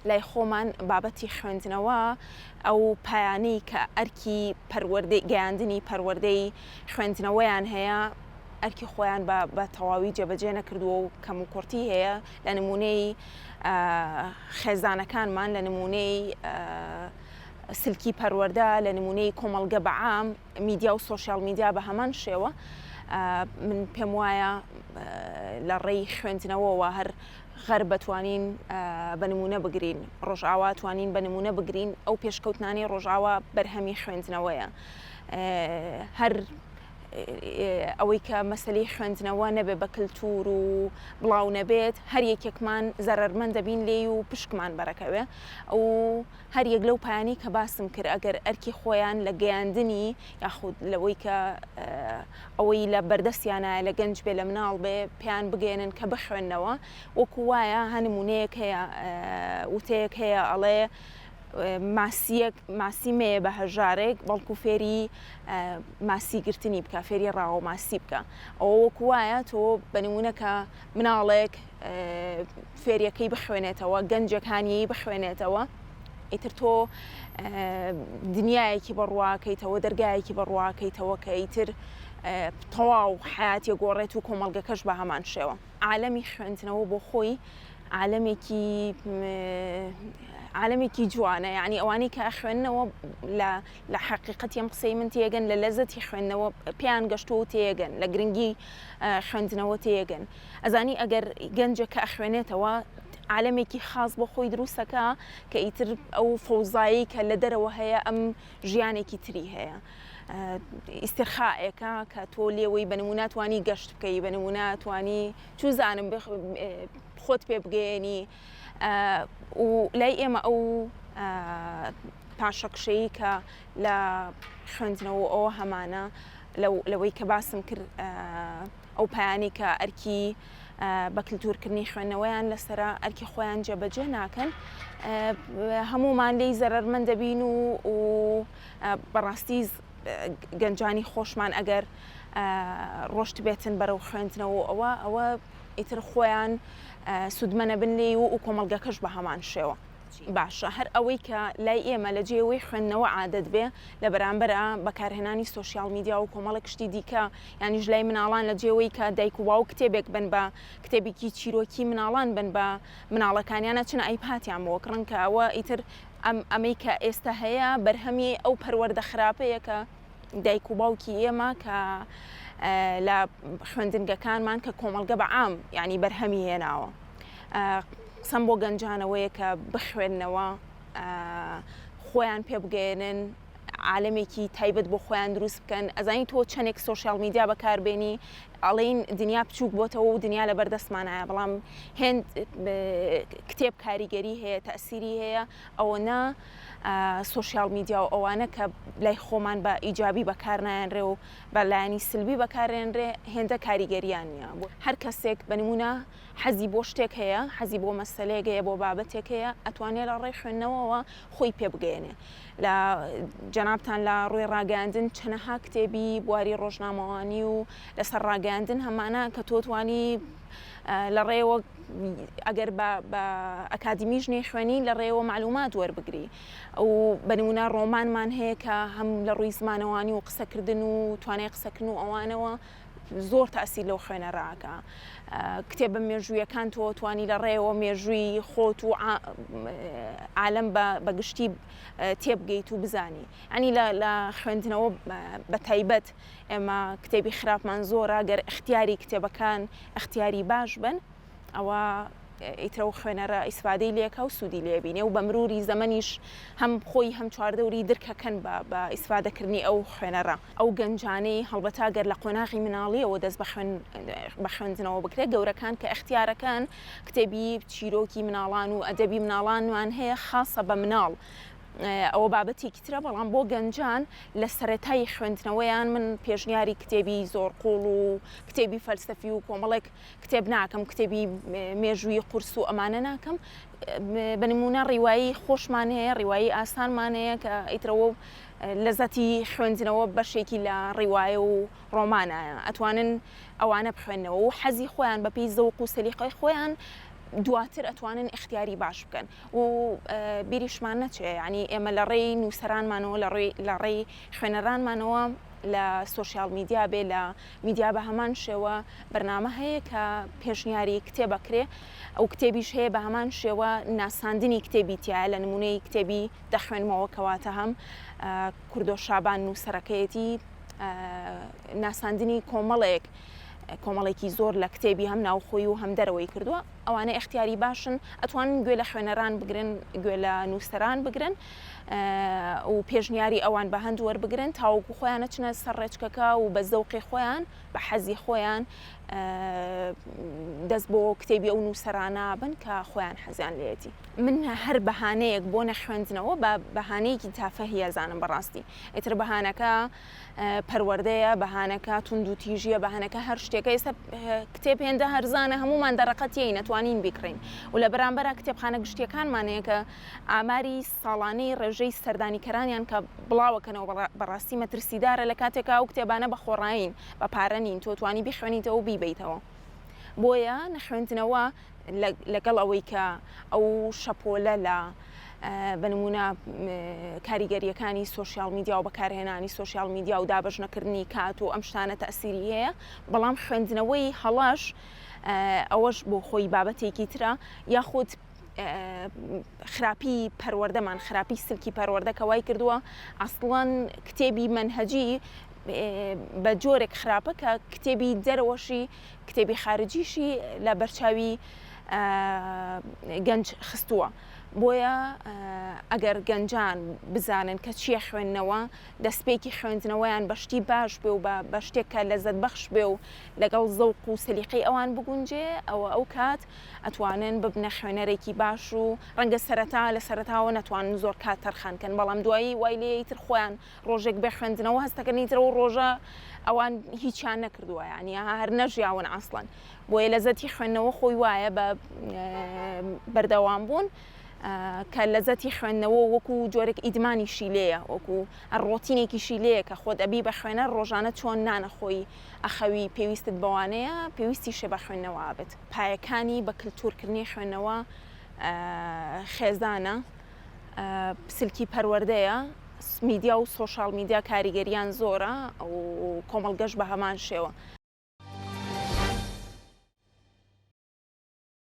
لای خۆمان بابەتی خوێندنەوە ئەو پایانەی کە ئەرکی پەروەردەی گەیاندنی پەروەردەی خوێندنەوەیان هەیە ئەرکی خۆیان بە تەواوی جێبەجێ نەکردووە و کەم و کورتی هەیە لە نمونەی خێزانەکانمان لە نمونەی سلکی پەروەردە لە نمونەی کۆمەڵگە بەعام میدیا و سۆشیال میدیا بە هەمان شێوە من پێم وایە لە ڕێی خوێندنەوەەوە هەر غەر بەتوانین بە نمونە بگرین ڕۆژئاوا توانین بە نمونە بگرین ئەو پێشکەوتنانی ڕۆژئاوا بەرهەمی خوێندنەوەیە هەر ئەوەی کە مەسەلەی خوێندنەوە نەبێ بە کللتور و بڵاو نەبێت هەر یەکێکمان زەرەرمەند دەبین لێ و پشکمان بەرەکەوێ ئەو هەر یەک لەو پایانی کە باسم کرد ئەگەر ئەرکی خۆیان لە گەیاندنی یاخود لەوەی کە ئەوەی لە بەردەستیانایە لە گەنج بێ لە مناڵ بێ پێیان بگەێنن کە بخوێندنەوە وەکو وایە هەنمونەیەک هەیە وتەیەک هەیە ئەڵێ ماسی مێ بە هەژارێک بەڵکو فێری ماسی گرتنی بکە فێری ڕاوە ماسی بکە ئەوە وەکو وایە تۆ بەنمونەکە مناڵێک فێریەکەی بخوێنێتەوە گەنجەکانی بخوێنێتەوە ئیتر تۆ دنیایەکی بەڕواکەیتەوە دەرگایەکی بەڕواکەیتەوە کە ئیتر تەواو حیاتی گۆڕێت و کۆمەڵگەکەش بە هەمان شێوە عالەمی خوێندنەوە بۆ خۆی عالەمێکی جوانە یعنی ئەوانەی کە خوێندنەوە لە حقیقەتی ئەم قسەی من تێگەن لە لەزەتی خوێندنەوە پێیان گەشتەوە تێگەن لە گرنگی خوێندنەوە تێگەن ئەزانی ئەگەر گەنجە کە ئەخوێنێتەوە عالەمێکی خاص بۆ خۆی دروستەکە کە ئیتر ئەو فەوزایی کە لە دەرەوە هەیە ئەم ژیانێکی تری هەیە ئیسترخائێکە کە تۆ لێوەی بە نمونە توانی گەشت بکەی بە نمونە توانی چوزانم خۆت پێ بگەێنی و لای ئێمە ئەو پاشەکشەیی کە لە خوێندنەوە ئەوە هەمانە لەوەی کە باسم کرد ئەو پایانی کە ئەرکی بە کللتورکردنی خوێندنەوەیان لەسرە ئەرکی خۆیان جێبەجێ ناکەن هەمومان لێی زەرەرمەند دەبین و بەڕاستی گەنجانی خۆشمان ئەگەر ڕۆشت بێتن بەرەو خوێندنەوە ئەوە ئیتر خۆیان سودمەنە بن لێ و کۆمەڵگەکەش بە هەمان شێوە باشە هەر ئەوەی کە لای ئێمە لە جێوەی خوێندنەوە عادەت بێ لە بەرامبەرە بەکارهێنانی سۆشیال میدیا و کۆمەڵە کشتی دیکە یانیش لای مناڵان لە جێوەی کە دایک و باو کتێبێک بن بە کتێبێکی چیرۆکی مناڵان بن بە مناڵەکانیانە چنە ئایپاتیان بۆ کڕن کە ئەوە ئیتر ئەمەی کە ئێستا هەیە بەرهەمی ئەو پەروەردە خراپەیە کە دایک و باوکی ئێمە کە لە خوێندنگەکانمان کە کۆمەڵگە بەعام یعنی بەرهەمی هێناوە قسەم بۆ گەنجانەوەیە کە بخوێننەوە خۆیان پێ بگەێنن عالەمێکی تایبەت بۆ خۆیان دروست بکەن ئەزانی تۆ چەندێک سۆشیال میدیا بەکاربێنی ئەڵێن دنیا بچووک بۆتەوە و دنیا لە بەردەستمانایە بەڵام هێند کتێب کاریگەری هەیە تەسیری هەیە ئەوە نا سۆشیال میدیا و ئەوانە کە لای خۆمان بە ئیجابی بەکارنایەنرێ و بە لایەنی سلبی بەکارێنرێ هێندە کاریگەریان نییە هەر کەسێک بە نمونە حەزی بۆ شتێک هەیە حەزی بۆ مەسەلەیەک هەیە بۆ بابەتێک هەیە ئەتوانێت لە ڕێی خوێندنەوەەوە خۆی پێ بگەێنێ لە جەنابتان لە ڕووی ڕاگەاندن چەنەها کتێبی بواری ڕۆژنامەوانی و لەسەر ڕاگەاندن هەمانە کە تۆ توانی لە ڕێوە ئەگەر بە ئەکادیمیش نێ خوێنی لە ڕێوە معلومات وەربگری ئەو بە نمونە ڕۆمانمان هەیە کە هەم لە ڕووی زمانەوانی و قسەکردن و توانای قسەکردن و ئەوانەوە زۆر تاسی لەو خوێنە ڕاکە کتێبە مێژوویەکان تۆ توانی لە ڕێوە مێژووی خۆت و عالەم بەگشتی تێبگەیت و بزانی ئەنی لە خوێندنەوە بە تایبەت ئێمە کتێبی خراپمان زۆرە گەر اختیاری کتێبەکان اختیاری باش بن ئەوە ئیترە و خوێنەرە ئیسفادەی لێکە و سوودی لێبینێ و بە مروری زەمەنیش هەم خۆی هەم چواردەوری درکەکەن بە ئیسفادەکردنی ئەو خوێنەرە ئەو گەنجانەی هەڵبەتا گەر لە قۆناغی مناڵیەوە دەست بە خوێندنەوە بکرێت گەورەکان کە اختیارەکان کتێبی چیرۆکی مناڵان و ئەدەبی مناڵانوان هەیە خاصە بە مناڵ ئەوە بابەتێکی ترە بەڵام بۆ گەنجان لە سەرەتای خوێندنەوەیان من پێشنیاری کتێبی زۆرقوڵ و کتێبی فەلسەفی و کۆمەڵێک کتێب ناکەم کتێبی مێژووی قورس و ئەمانە ناکەم بە نمونە ڕیوایی خۆشمان هەیە ڕیوایی ئاسانمان هەیە کە ئیترەوە لەزەتی خوێندنەوە بەشێکی لە ڕیوایە و ڕۆمانایە ئەتوانن ئەوانە بخوێنەوە و حەزی خۆیان بەپێی زەوق و سەلیقەی خۆیان دواتر ئەتوانن اختیاری باش بکەن و بیریشمان نەچێ ینی ئێمە لە ڕێی نووسەرانمانەوە لە ڕێی خوێنەرانمانەوە لە سوۆسیال میدیا بێ لە میدیا بە هەمان شێوە بەرنامە هەیە کە پێشنیاری کتێبەکرێ ئەو کتێبیش هەیە بە هەمان شێوە ناساندنی کتێبی تایە لە نمونەی کتێبی دەخوێنمەوە کەواتە هەم کوردۆ شابان نووسەرەکەیەتی ناساندنی کۆمەڵێکی زۆر لە کتێبی هەم ناوخۆی و هەم دەرەوەی کردووە ئەوانە اختیاری باشن ئەتوانن گوێ لە خوێنەران بگرن گوێ لە نووسەران بگرن و پێشنیاری ئەوان بە هەند وەربگرن تاوەکو خۆیان نەچنە سەر ڕێچکەکە و بە زەوقی خۆیان بە حەزی خۆیان دەست بۆ کتێبی ئەو نووسەرانە بن کە خۆیان حەزیان لێتی من هەر بەهانەیەک بۆ نەخوێندنەوە بە بەهانەیەکی تافەهی ئەزانم بەڕاستی ئیتر بەهانەکە پەروەردەیە بەهانەکە تونند و تیژیە بەهانەکە هەر شتێکە ئێستا کتێب هێندە هەرزانە هەمومان دەڕەقەتیەی نەتوانین بیکڕین و لە بەرامبەرە کتێبخانە گشتیەکانمانەیە کە ئاماری ساڵانەی ڕێژەی سەردانیکەرانیان کە بڵاوەکەنەوە بەڕاستی مەترسیدارە لە کاتێکا ئەو کتێبانە بە خۆڕایین بە پارە نین تۆ توانی بیخوێنیتەوە و بیبیتەوە بۆیە نەخوێندنەوە لەگەڵ ئەوەی کە ئەو شەپۆلە لە بنمونە کاریگەریەکانی سوۆسیال میدیا و بەکارهێنانی سوۆسیال میدیا و دابەژنەکردنی کات و ئەم شتانە تەئسیری هەیە بەڵام خوێندنەوەی هەڵەش ئەوەش بۆ خۆی بابەتێکی ترە یاخود خراپی پەروەردەمان خراپی سلکی پەروەردە وای کردووە ئەسڵەن کتێبی منهەجی بە جۆرێک خراپە کە کتێبی دەرەوەشی کتێبی خارجیشی لە بەرچاوی گەنج خستووە بۆیە ئەگەر گەنجان بزانن کە چیە خوێندنەوە دەستپێکی خوێندنەوەیان بەشتی باش بێ و بە شتێکە لەزەت بەخش بێ و لەگەڵ زەوق و سەلیقەی ئەوان بگونجێ ئەو کات ئەتوانن ببنە خوێنەرێکی باش و ڕەنگە لە سەرەتاوە نەتوانن زۆر کات تەرخانکەن بەڵام دوایی وای لێیتر خۆیان ڕۆژێک بێ خوێندنەوە هەستەکەنیترەوە و ڕۆژە ئەوان هیچیان نەکردووە ینی هەر نەژیاون ئاسڵەن بۆیە لەزەتی خوێندنەوە خۆی وایە بە بەردەوام بوون کە لەزەتی خوێندنەوە وەکو جۆرێک ئیدمانیشی لێیە وەکو ڕۆتینێکیشی لێیە کە خۆت ئەبی بە خوێنە ڕۆژانە چۆن نانەخۆی ئەخەوی پێویستت بەوانەیە پێویستی شێ بە خوێندنەوە بێت پایەکانی بە کللتورکردنی خوێندنەوە خێزانە سلکی پەروەردەیە میدیا و سوۆسیال میدیا کاریگەریان زۆرە و کۆمەڵگەشت بە هەمان شێوە